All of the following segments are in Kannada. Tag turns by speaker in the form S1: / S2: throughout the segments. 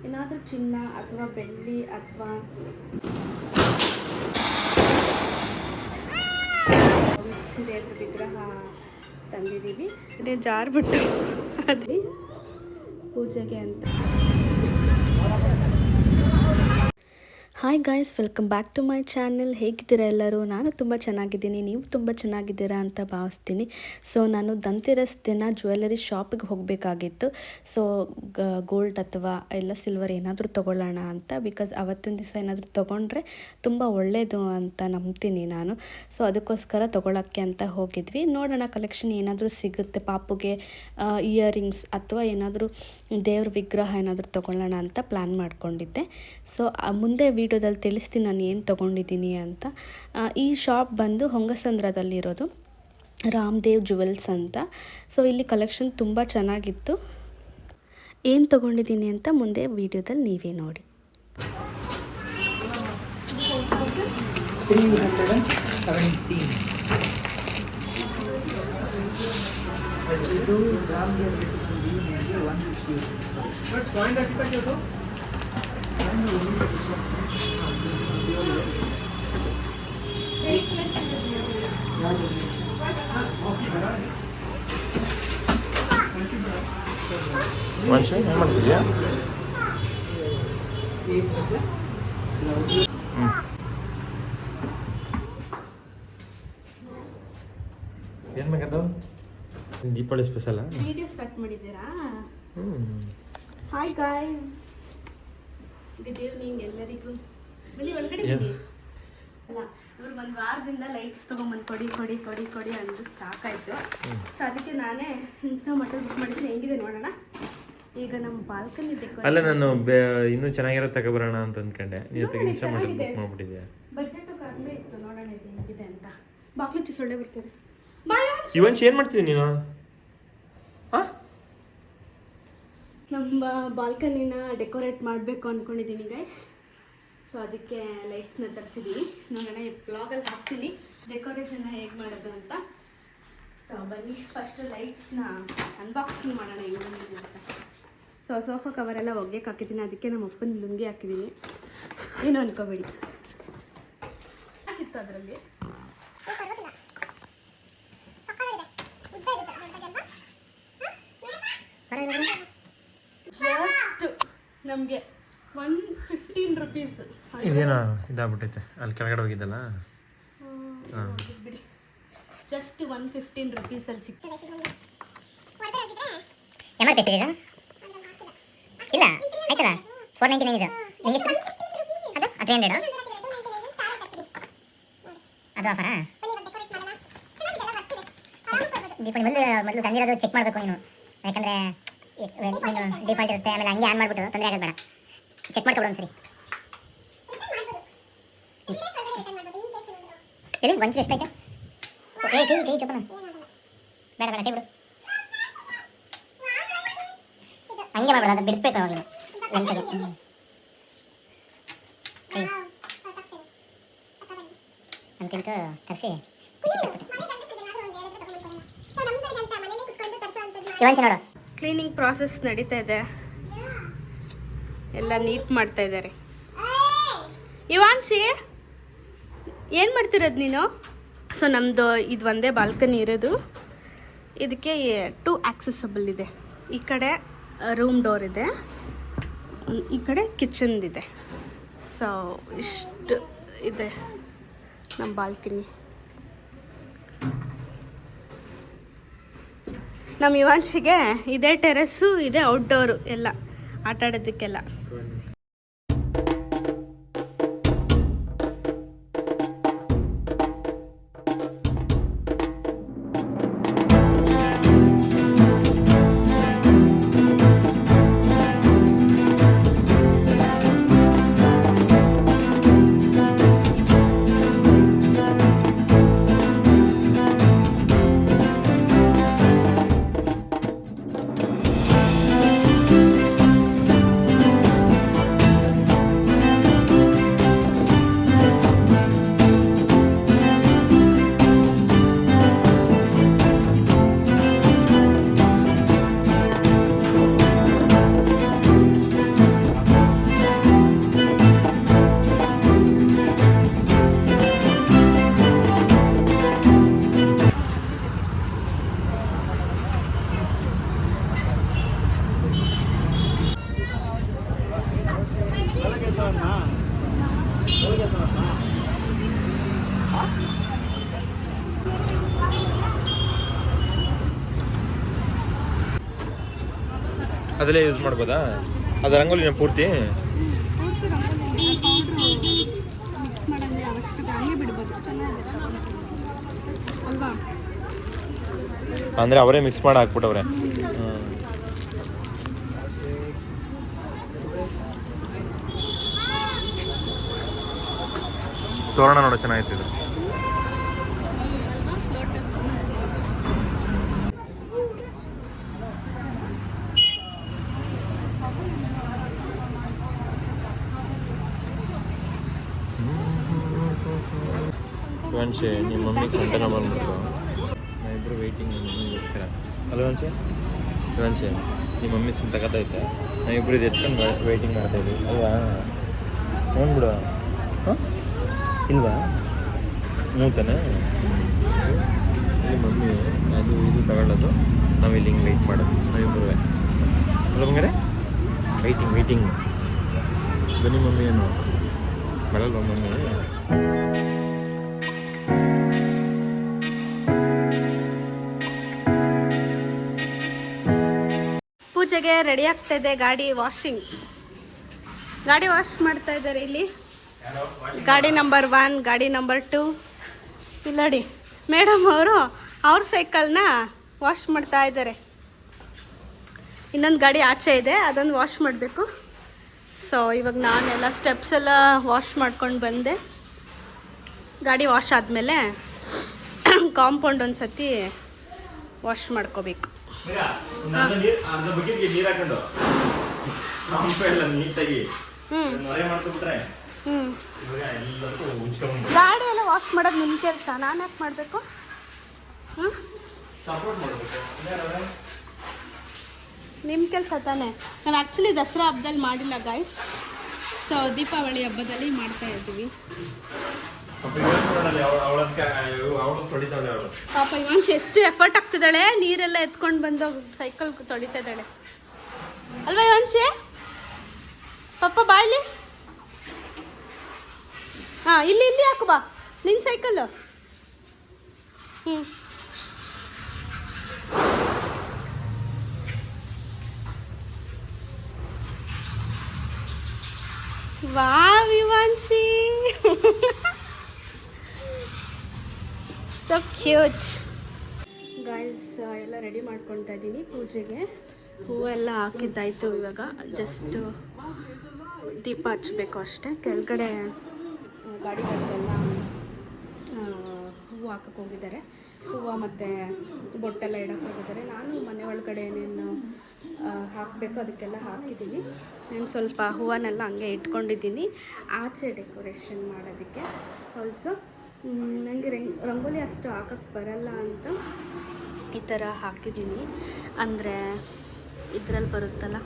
S1: ಏನಾದರೂ ಚಿನ್ನ ಅಥವಾ ಬೆಳ್ಳಿ ಅಥವಾ ದೇವ್ರ ವಿಗ್ರಹ ತಂದಿದ್ದೀವಿ. ಜಾರ್ಬಿಟ್ಟು ಅದೇ ಪೂಜೆಗೆ ಅಂತ. Hi guys, welcome back to my channel. ಹೇಗಿದ್ದೀರಾ ಎಲ್ಲರೂ? ನಾನು ತುಂಬ ಚೆನ್ನಾಗಿದ್ದೀನಿ, ನೀವು ತುಂಬ ಚೆನ್ನಾಗಿದ್ದೀರಾ ಅಂತ ಭಾವಿಸ್ತೀನಿ. ಸೊ ನಾನು ಧನ್ತೆರಸ್ ದಿನ ಜ್ಯುವೆಲರಿ ಶಾಪಿಗೆ ಹೋಗಬೇಕಾಗಿತ್ತು. ಸೊ ಗೋಲ್ಡ್ ಅಥವಾ ಎಲ್ಲ ಸಿಲ್ವರ್ ಏನಾದರೂ ತೊಗೊಳ್ಳೋಣ ಅಂತ. ಬಿಕಾಸ್ ಅವತ್ತಿನ ದಿವಸ ಏನಾದರೂ ತೊಗೊಂಡ್ರೆ ತುಂಬ ಒಳ್ಳೆಯದು ಅಂತ ನಂಬ್ತೀನಿ ನಾನು. ಸೊ ಅದಕ್ಕೋಸ್ಕರ ತೊಗೊಳಕ್ಕೆ ಅಂತ ಹೋಗಿದ್ವಿ. ನೋಡೋಣ ಕಲೆಕ್ಷನ್ ಏನಾದರೂ ಸಿಗುತ್ತೆ, ಪಾಪುಗೆ ಇಯರಿಂಗ್ಸ್ ಅಥವಾ ಏನಾದರೂ ದೇವ್ರ ವಿಗ್ರಹ ಏನಾದರೂ ತೊಗೊಳ್ಳೋಣ ಅಂತ ಪ್ಲ್ಯಾನ್ ಮಾಡ್ಕೊಂಡಿದ್ದೆ. ಸೊ ಮುಂದೆ ವಿಡಿಯೋದಲ್ಲಿ ತಿಳಿಸ್ತೀನಿ ನಾನು ಏನು ತೊಗೊಂಡಿದ್ದೀನಿ ಅಂತ. ಈ ಶಾಪ್ ಬಂದು ಹೊಂಗಸಂದ್ರದಲ್ಲಿರೋದು, ರಾಮದೇವ್ ಜುವೆಲ್ಸ್ ಅಂತ. ಸೊ ಇಲ್ಲಿ ಕಲೆಕ್ಷನ್ ತುಂಬ ಚೆನ್ನಾಗಿತ್ತು. ಏನು ತೊಗೊಂಡಿದ್ದೀನಿ ಅಂತ ಮುಂದೆ ವಿಡಿಯೋದಲ್ಲಿ ನೀವೇ ನೋಡಿ.
S2: ಮನುಷ್ಯ ಏನು ಮಾಡ್ತಿದ್ಯಾ? ಏನು ಬೇಕದು? ದೀಪಾವಳಿ ಸ್ಪೆಷಲ್
S1: ವಿಡಿಯೋ ಸ್ಟಾರ್ಟ್ ಮಾಡಿದ್ದೀರಾ? ಹಾಯ್ ಗಾಯ್ಸ್, ಗುಡ್ ಈವ್ನಿಂಗ್ ಎಲ್ಲರಿಗೂ. ಬನ್ನಿ ಒಳಗಡೆ ಬನ್ನಿ. ಅಲ್ಲ, ಇವ್ರಿಗೆ ಒಂದು ವಾರದಿಂದ ಲೈಟ್ಸ್ ತೊಗೊಂಬಂದು ಕೊಡಿ ಅಂದ್ರೆ ಸಾಕಾಯಿತು. ಸೊ ಅದಕ್ಕೆ ನಾನೇ ಇನ್ಸ್ಟಾ ಮಟ್ಟಲ್ಲಿ ಬುಕ್ ಮಾಡಿದ್ದೀನಿ. ಹೆಂಗಿದೆ ನೋಡೋಣ. ಈಗ ನಮ್ಮ ಬಾಲ್ಕನಿ ಡೆಕೋರೇಷನ್.
S2: ಅಲ್ಲ, ನಾನು ಇನ್ನೂ ಚೆನ್ನಾಗಿರೋ ತಗೊಬರೋಣ ಅಂತ ಅಂದ್ಕೊಂಡೆ. ನೀವು ಇನ್ಸ್ಟಾ ಮಟ್ಟಲ್ಲಿ ಬುಕ್ ಮಾಡ್ಬಿಟ್ಟಿದ್ಯಾ?
S1: ಬಜೆಟ್ ಕಡಿಮೆ ಇತ್ತು, ನೋಡೋಣ ಇದು ಹೆಂಗಿದೆ ಅಂತ. ಬಾಕ್ಲಿಚ್ಚಿ ಸೊಳ್ಳೆ ಬರ್ತದೆ.
S2: ಇವಂಚ್ ಏನು ಮಾಡ್ತಿದ್ದೀನಿ ನೀನು?
S1: ನಮ್ಮ ಬಾಲ್ಕನಿನ ಡೆಕೋರೇಟ್ ಮಾಡಬೇಕು ಅಂದ್ಕೊಂಡಿದ್ದೀನಿ ಗೈಸ್. ಸೊ ಅದಕ್ಕೆ ಲೈಟ್ಸ್ನ ತರಿಸಿದ್ದೀನಿ. ನೋಡೋಣ ಈ ಬ್ಲಾಗಲ್ಲಿ ಹಾಕ್ತೀನಿ ಡೆಕೋರೇಷನ್ನ ಹೇಗೆ ಮಾಡೋದು ಅಂತ. ಸೊ ಬನ್ನಿ ಫಸ್ಟ್ ಲೈಟ್ಸ್ನ ಅನ್ಬಾಕ್ಸಿಂಗ್ ಮಾಡೋಣ ಹೆಂಗೆ ಬಂದಿದೆ ಅಂತ. ಸೊ ಸೋಫಾ ಕವರೆಲ್ಲ ಒಗ್ಗಕ್ಕೆ ಹಾಕಿದ್ದೀನಿ, ಅದಕ್ಕೆ ನಮ್ಮ ಅಪ್ಪನ ಲುಂಗಿ ಹಾಕಿದ್ದೀನಿ. ಏನು ಅನ್ಕೋಬೇಡಿ, ಹಾಕಿತ್ತು ಅದರಲ್ಲಿ. ಜಸ್ಟ್ ನಮಗೆ 115 rupees.
S2: ಇದೇನೋ ಇದಾಗ್ಬಿಟ್ಟೈತೆ ಅಲ್ಲಿ ಕೆಳಗಡೆ ಹೋಗಿದ್ದಲ್ಲ.
S1: ಬಿಡಿ, ಜಸ್ಟ್ 115 rupees ಅಲ್ಲಿ ಸಿಕ್ತು.
S3: MRP ಎಷ್ಟಿದೆ? ಇಲ್ಲ ಆಯ್ತಲ್ಲ, 499 ಇದು. ನಿಂಗೆ ಎಷ್ಟು ಅದು? 300 ಅದು ಆಫರಾ? ದೀಪಾವಳಿ ಮೊದಲು ತಂದಿರೋದು ಚೆಕ್ ಮಾಡಬೇಕು ನೀನು, ಯಾಕಂದರೆ ಡಿಫಾಲ್ಟ್ ಇರುತ್ತೆ. ಆಮೇಲೆ ಹಂಗೆ ಆನ್ ಮಾಡಿಬಿಟ್ಟು ತೊಂದರೆ ಆಗೋದು ಬೇಡ, ಚೆಕ್ ಮಾಡ್ಕೊಬಿಡು ಒಂದ್ಸರಿ. ಹೇಳಿ ಒಂಚೂರು ಎಷ್ಟೈತೆ? ಕೈ ಚಪ್ಪನ ಬೇಡ ಕೈ ಬಿಡು, ಹಂಗೆ ಮಾಡ್ಬಿಡು, ಅದು ಬಿಡಿಸ್ಬೇಕು ಅವಾಗ ಲಂಚದು. ಅಂತಿಂತು ತರಿಸಿ ಇವಂಚಿ ನೋಡು.
S1: ಕ್ಲೀನಿಂಗ್ ಪ್ರಾಸೆಸ್ ನಡೀತಾ ಇದೆ, ಎಲ್ಲ ನೀಟ್ ಮಾಡ್ತಾ ಇದ್ದಾರೆ. ಇವಾನ್ಶಿ, ಏನು ಮಾಡ್ತಿರೋದು ನೀನು? ಸೊ ನಮ್ಮದು ಇದು ಒಂದೇ ಬಾಲ್ಕನಿ ಇರೋದು. ಇದಕ್ಕೆ 2 ಆಕ್ಸೆಸಬಲ್ ಇದೆ. ಈ ಕಡೆ ರೂಮ್ ಡೋರ್ ಇದೆ, ಈ ಕಡೆ ಕಿಚನ್ದಿದೆ. ಸೊ ಇಷ್ಟು ಇದೆ ನಮ್ಮ ಬಾಲ್ಕನಿ. ನಮ್ಮ ಇವಾನ್ಶಿಗೆ ಇದೇ ಟೆರೆಸ್ಸು, ಇದೇ ಔಟ್ಡೋರು ಎಲ್ಲ ಆಟ ಆಡೋದಕ್ಕೆಲ್ಲ.
S2: ಅದಲ್ಲೇ ಯೂಸ್ ಮಾಡ್ಬೋದಾ? ಅದು ರಂಗೋಲಿನ ಪೂರ್ತಿ?
S1: ಪೂರ್ತಿ ರಂಗೋಲಿ ಪೌಡ್ರು ಮಿಕ್ಸ್ ಮಾಡೋಂಗೆ ಅವಶ್ಯಕತೆ, ಹಂಗೆ ಬಿಡ್ಬೋದು. ಚೆನ್ನಾಗಿದೆ ಅಲ್ವಾ?
S2: ಅಂದರೆ ಅವರೇ ಮಿಕ್ಸ್ ಮಾಡಿ ಹಾಕ್ಬಿಟ್ಟವ್ರೆ. ತೋರಣ ನೋಡೋ ಚೆನ್ನಾಗಿತ್ತು ಇದು. ವಂಶಿ ನಿಮ್ಮ ಮಮ್ಮಿಗೆ ಸೊಂಟನ ಬಂದ್ಬಿಟ್ಟು ನಾವಿಬ್ಬರು ವೆಯ್ಟಿಂಗ್ ನಮ್ಮ ಮಮ್ಮಿಗೋಸ್ಕರ. ಅಲ್ಲ ವಂಶಿ? ವಂಶಿ ನಿಮ್ಮ ಮಮ್ಮಿ ಸುಮ್ಮನೆ ತಗೋತೈತೆ, ನಾವಿಬ್ಬರು ಇದು ಎತ್ಕೊಂಡು ವೆಯ್ಟಿಂಗ್ ಮಾಡ್ತಾಯಿದ್ವಿ ಅಲ್ವಾ? ನೋಡ್ಬಿಡು. ಹಾಂ ಇಲ್ವಾ? ಮೂತನೇ ಇಲ್ಲಿ ಮಮ್ಮಿ ಅದು ಇದು ತಗೊಳ್ಳೋದು, ನಾವು ಇಲ್ಲಿ ಹಿಂಗೆ ವೆಯ್ಟ್ ಮಾಡೋದು ನಾವಿಬ್ಬರು. ಅಲ್ಲ ಬಂಗಾರೆ? ವೆಯ್ಟಿಂಗ್ ಬನ್ನಿ ಮಮ್ಮಿ ಏನು ಬರಲ್ವ ಮಮ್ಮಿ?
S1: ಪೂಜೆಗೆ ರೆಡಿ ಆಗ್ತಾ ಇದೆ. ಗಾಡಿ ವಾಶ್ ಮಾಡ್ತಾ ಇದ್ದಾರೆ ಇಲ್ಲಿ. ಗಾಡಿ ನಂಬರ್ 1, ಗಾಡಿ ನಂಬರ್ 2 ಇಲ್ಲಡಿ ಮೇಡಮ್ ಅವ್ರ ಸೈಕಲ್ನ ವಾಶ್ ಮಾಡ್ತಾ ಇದ್ದಾರೆ. ಇನ್ನೊಂದು ಗಾಡಿ ಆಚೆ ಇದೆ, ಅದನ್ನು ವಾಶ್ ಮಾಡಬೇಕು. ಸೊ ಇವಾಗ ನಾನೆಲ್ಲ ಸ್ಟೆಪ್ಸ್ ಎಲ್ಲ ವಾಶ್ ಮಾಡ್ಕೊಂಡು ಬಂದೆ. ಗಾಡಿ ವಾಶ್ ಆದಮೇಲೆ ಕಾಂಪೌಂಡ್ ಒಂದು ಸತಿ ವಾಶ್ ಮಾಡ್ಕೋಬೇಕು. ಗಾಡಿ ಎಲ್ಲ ವಾಶ್ ಮಾಡೋದು ನಿಮ್ಮ ಕೆಲಸ, ನಾನು ಯಾಕೆ ಮಾಡಬೇಕು? ನಿಮ್ಮ ಕೆಲಸ ತಾನೇ. ನಾನು ಆ್ಯಕ್ಚುಲಿ ದಸರಾ ಹಬ್ಬದಲ್ಲಿ ಮಾಡಿಲ್ಲ ಗಾಯ್ಸ್. ಸೊ ದೀಪಾವಳಿ ಹಬ್ಬದಲ್ಲಿ ಮಾಡ್ತಾ ಇದ್ದೀವಿ. ಪಾಪ ಇವಾಂಶ್ ಎಷ್ಟು ಎಫರ್ಟ್ ಆಗ್ತಿದ್ದಾಳೆ, ನೀರೆಲ್ಲ ಎತ್ಕೊಂಡು ಬಂದು ಸೈಕಲ್ ತೊಳಿತಾ ಇದ್ದಾಳೆ ಅಲ್ವಾ ಇವಾಂಶಿ? ಪಾಪ ಬಾಯ್ಲಿ. ಹಾಂ ಇಲ್ಲಿ ಹಾಕು ಬಾ ನಿನ್ನ cycle. Wow Ivanshi so cute. Guys ಎಲ್ಲ ರೆಡಿ ಮಾಡ್ಕೊಳ್ತಾ ಇದ್ದೀನಿ ಪೂಜೆಗೆ. ಹೂವೆಲ್ಲ ಹಾಕಿದ್ದಾಯಿತು. ಇವಾಗ ಜಸ್ಟ್ ದೀಪ ಹಚ್ಚಬೇಕು ಅಷ್ಟೇ. ಕೆಳಗಡೆ ಗಾಡಿಗಳಿಗೆಲ್ಲ ಹೂವು ಹಾಕಕ್ಕೆ ಹೋಗಿದ್ದಾರೆ. ಹೂವು ಮತ್ತು ಬೊಟ್ಟೆಲ್ಲ ಇಡಕ್ಕೆ ಹೋಗಿದ್ದಾರೆ. ನಾನು ಮನೆ ಒಳಗಡೆ ಏನೇನು ಹಾಕಬೇಕು ಅದಕ್ಕೆಲ್ಲ ಹಾಕಿದ್ದೀನಿ. ನಾನು ಸ್ವಲ್ಪ ಹೂವನ್ನೆಲ್ಲ ಹಂಗೆ ಇಟ್ಕೊಂಡಿದ್ದೀನಿ ಆಚೆ ಡೆಕೋರೇಷನ್ ಮಾಡೋದಕ್ಕೆ. ಆಲ್ಸೋ ನನಗೆ ರಂಗೋಲಿ ಅಷ್ಟು ಹಾಕಕ್ಕೆ ಬರಲ್ಲ ಅಂತ ಈ ಥರ ಹಾಕಿದ್ದೀನಿ. ಅಂದರೆ ಇದರಲ್ಲಿ ಬರುತ್ತಲ್ಲ,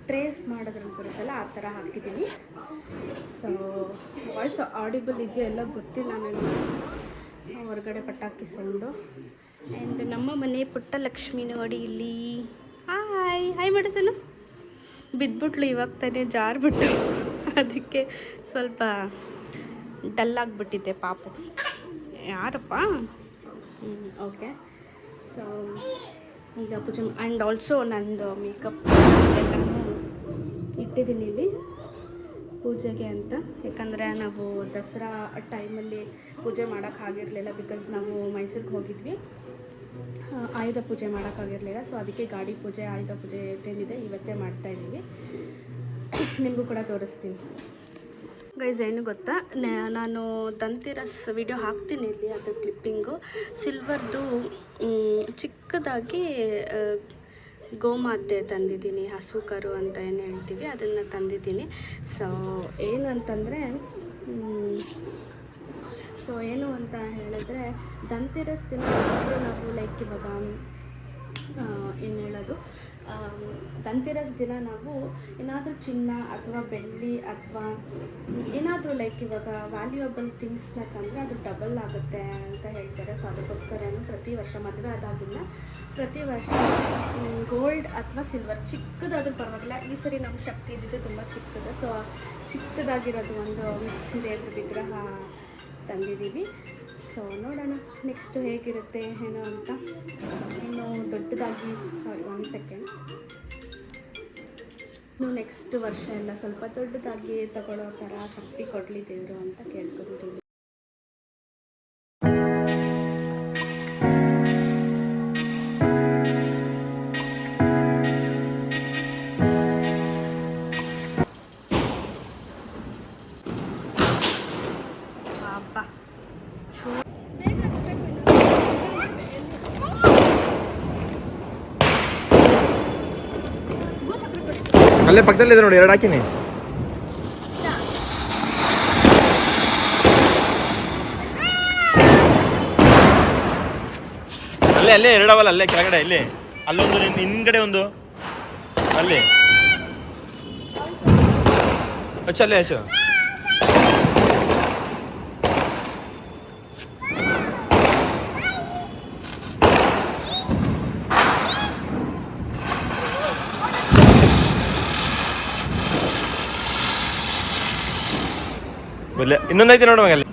S1: ಟ್ರೇಸ್ ಮಾಡೋದ್ರಲ್ಲಿ ಬರುತ್ತಲ್ಲ, ಆ ಥರ ಹಾಕಿದ್ದೀನಿ. ಸೊ ವಾಯ್ಸ್ ಆಡಿಬಲ್ ಇದೆಯೋ ಎಲ್ಲ ಗೊತ್ತಿಲ್ಲ ನನಗೆ. ಹೊರಗಡೆ ಪಟಾಕಿ ಸೌಂಡು. ಆ್ಯಂಡ್ ನಮ್ಮ ಮನೆ ಪುಟ್ಟ ಲಕ್ಷ್ಮಿ ನೋಡಿ ಇಲ್ಲಿ. ಹಾಯ್ ಮಾಡಿಸೋನು ಬಿದ್ದುಬಿಟ್ಲು ಇವಾಗ ತಾನೇ, ಜಾರ್ಬಿಟ್ಟು. ಅದಕ್ಕೆ ಸ್ವಲ್ಪ ಡಲ್ ಆಗಿಬಿಟ್ಟಿದ್ದೆ ಪಾಪು. ಯಾರಪ್ಪ? ಓಕೆ. ಸೊ ಈಗ ಪೂಜೆ ಆ್ಯಂಡ್ ಆಲ್ಸೋ ನಂದು ಮೇಕಪ್ ಎಲ್ಲನೂ ಇಟ್ಟಿದ್ದೀನಿ ಇಲ್ಲಿ ಪೂಜೆಗೆ ಅಂತ. ಯಾಕಂದರೆ ನಾವು ದಸರಾ ಟೈಮಲ್ಲಿ ಪೂಜೆ ಮಾಡೋಕ್ಕಾಗಿರಲಿಲ್ಲ, ಬಿಕಾಸ್ ನಾವು ಮೈಸೂರಿಗೆ ಹೋಗಿದ್ವಿ, ಆಯುಧ ಪೂಜೆ ಮಾಡೋಕ್ಕಾಗಿರಲಿಲ್ಲ. ಸೊ ಅದಕ್ಕೆ ಗಾಡಿ ಪೂಜೆ, ಆಯುಧ ಪೂಜೆ ಏನಿದೆ ಇವತ್ತೇ ಮಾಡ್ತಾಯಿದ್ದೀವಿ. ನಿಮಗೂ ಕೂಡ ತೋರಿಸ್ತೀನಿ. ಗೈಸ್ ಏನು ಗೊತ್ತಾ, ನಾನು ದಂತಿರಸ್ ವಿಡಿಯೋ ಹಾಕ್ತೀನಿ ಇಲ್ಲಿ, ಅದು ಕ್ಲಿಪ್ಪಿಂಗು. ಸಿಲ್ವರ್ದು ಚಿಕ್ಕದಾಗಿ ಗೋಮಾತೆ ತಂದಿದ್ದೀನಿ, ಹಸು ಕರು ಅಂತ ಏನು ಹೇಳ್ತೀವಿ, ಅದನ್ನು ತಂದಿದ್ದೀನಿ. ಸೊ ಏನು ಅಂತಂದರೆ ಏನು ಅಂತ ಹೇಳಿದ್ರೆ, ದಂತಿರಸ್ ದಿನ ನಾವು ಲೈಕ್ ಇವಾಗ ಏನು ಹೇಳೋದು, ದಂತಿರಸ್ ದಿನ ನಾವು ಏನಾದರೂ ಚಿನ್ನ ಅಥವಾ ಬೆಳ್ಳಿ ಅಥವಾ ಏನಾದರೂ ಲೈಕ್ ಇವಾಗ ವ್ಯಾಲ್ಯೂಯಬಲ್ ಥಿಂಗ್ಸ್ನ ತಂದರೆ ಅದು ಡಬಲ್ ಆಗುತ್ತೆ ಅಂತ ಹೇಳ್ತಾರೆ. ಸೊ ಅದಕ್ಕೋಸ್ಕರ ಪ್ರತಿ ವರ್ಷ, ಮದುವೆ ಆದಾಗಿಲ್ಲ, ಪ್ರತಿ ವರ್ಷ ಗೋಲ್ಡ್ ಅಥವಾ ಸಿಲ್ವರ್ ಚಿಕ್ಕದಾದ್ರೂ ಪರವಾಗಿಲ್ಲ. ಈ ಸರಿ ನಮ್ಮ ಶಕ್ತಿ ಇದ್ದಿದ್ದು ತುಂಬ ಚಿಕ್ಕದು. ಸೊ ಚಿಕ್ಕದಾಗಿರೋದು ಒಂದು ದೇವ್ರ ವಿಗ್ರಹ ತಂದಿದ್ದೀವಿ. ಸೊ ನೋಡೋಣ ನೆಕ್ಸ್ಟು ಹೇಗಿರುತ್ತೆ ಏನೋ ಅಂತ. ಇನ್ನು ದೊಡ್ಡದಾಗಿ, ಸಾರಿ 1 ಸೆಕೆಂಡ್, ಇನ್ನು ನೆಕ್ಸ್ಟ್ ವರ್ಷ ಎಲ್ಲ ಸ್ವಲ್ಪ ದೊಡ್ಡದಾಗಿ ತಗೊಳ್ಳೋ ಥರ ಶಕ್ತಿ ಕೊಡಲಿ ದೇವರು ಅಂತ ಕೇಳ್ಕೊತೀನಿ.
S2: ಅಲ್ಲೇ ಪಕ್ಕದಲ್ಲಿ ಇದೆ ನೋಡಿ, 2 ಹಾಕಿನಿ. ಅಲ್ಲೇ 2 ಅವಲ್ಲ, ಅಲ್ಲೇ ಕೆಳಗಡೆ, ಇಲ್ಲಿ ಅಲ್ಲೊಂದು, ಹಿಂದ್ಗಡೆ ಒಂದು, ಅಲ್ಲಿ ಹಚ್ಚು, ಅಲ್ಲೇ ಹಚ್ಚು. ಇನ್ನೊಂದೈತೆ ನೋಡುವಾಗ ಅಲ್ಲಿ.